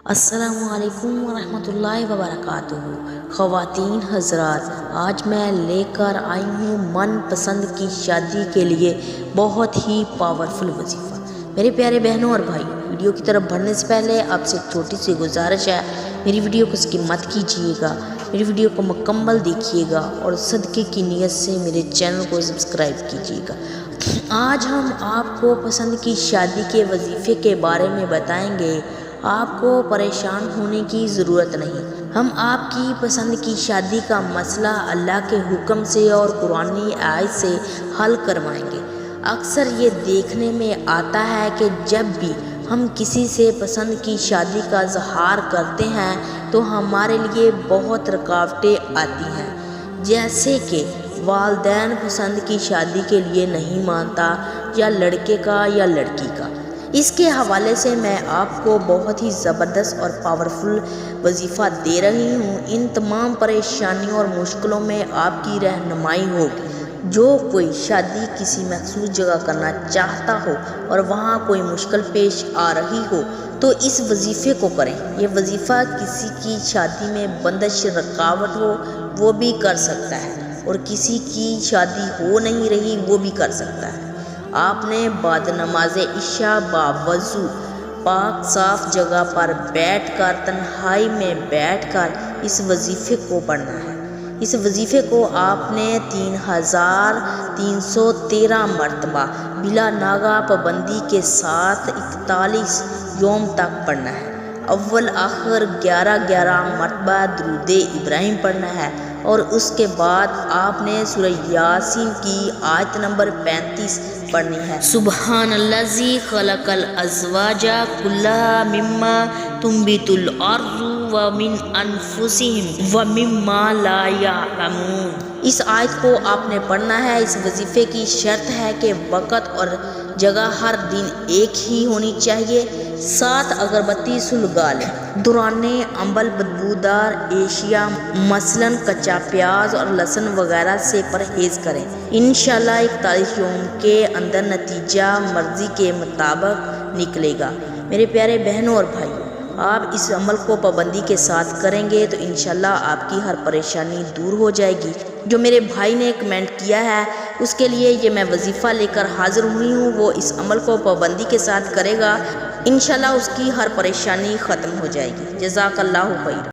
السلام علیکم ورحمۃ اللہ وبرکاتہ۔ خواتین حضرات، آج میں لے کر آئی ہوں من پسند کی شادی کے لیے بہت ہی پاورفل وظیفہ۔ میرے پیارے بہنوں اور بھائی، ویڈیو کی طرف بڑھنے سے پہلے آپ سے ایک چھوٹی سی گزارش ہے، میری ویڈیو کو سکپ مت کیجیے گا، میری ویڈیو کو مکمل دیکھیے گا اور صدقے کی نیت سے میرے چینل کو سبسکرائب کیجیے گا۔ آج ہم آپ کو پسند کی شادی کے وظیفے کے بارے میں بتائیں گے۔ آپ کو پریشان ہونے کی ضرورت نہیں، ہم آپ کی پسند کی شادی کا مسئلہ اللہ کے حکم سے اور قرآنی آیت سے حل کروائیں گے۔ اکثر یہ دیکھنے میں آتا ہے کہ جب بھی ہم کسی سے پسند کی شادی کا اظہار کرتے ہیں تو ہمارے لیے بہت رکاوٹیں آتی ہیں، جیسے کہ والدین پسند کی شادی کے لیے نہیں مانتا، یا لڑکے کا یا لڑکی کا۔ اس کے حوالے سے میں آپ کو بہت ہی زبردست اور پاورفل وظیفہ دے رہی ہوں۔ ان تمام پریشانیوں اور مشکلوں میں آپ کی رہنمائی ہوگی۔ جو کوئی شادی کسی مخصوص جگہ کرنا چاہتا ہو اور وہاں کوئی مشکل پیش آ رہی ہو تو اس وظیفے کو کریں۔ یہ وظیفہ کسی کی شادی میں بندش رکاوٹ ہو وہ بھی کر سکتا ہے، اور کسی کی شادی ہو نہیں رہی وہ بھی کر سکتا ہے۔ آپ نے بعد نماز عشاء باوضو پاک صاف جگہ پر بیٹھ کر تنہائی میں بیٹھ کر اس وظیفے کو پڑھنا ہے۔ اس وظیفے کو آپ نے 3313 مرتبہ بلا ناغہ پابندی کے ساتھ 41 یوم تک پڑھنا ہے۔ اول آخر 11 مرتبہ درود ابراہیم پڑھنا ہے، اور اس کے بعد آپ نے سورہ یاسین کی آیت نمبر 35 پڑھنی ہے۔ سبحان الذی خلق الازواج کلھا مما تنبت الارض ومن انفسہم ومما لا یعلمون۔ اس آیت کو آپ نے پڑھنا ہے۔ اس وظیفے کی شرط ہے کہ وقت اور جگہ ہر دن ایک ہی ہونی چاہیے۔ 7 اگربتی سلگا لیں۔ دوران عمل بدبودار اشیاء مثلاً کچا پیاز اور لہسن وغیرہ سے پرہیز کریں۔ انشاءاللہ 41 یوم کے اندر نتیجہ مرضی کے مطابق نکلے گا۔ میرے پیارے بہنوں اور بھائیوں، آپ اس عمل کو پابندی کے ساتھ کریں گے تو انشاءاللہ آپ کی ہر پریشانی دور ہو جائے گی۔ جو میرے بھائی نے کمنٹ کیا ہے اس کے لیے یہ میں وظیفہ لے کر حاضر ہوئی ہوں، وہ اس عمل کو پابندی کے ساتھ کرے گا، انشاءاللہ اس کی ہر پریشانی ختم ہو جائے گی۔ جزاک اللہ خیر۔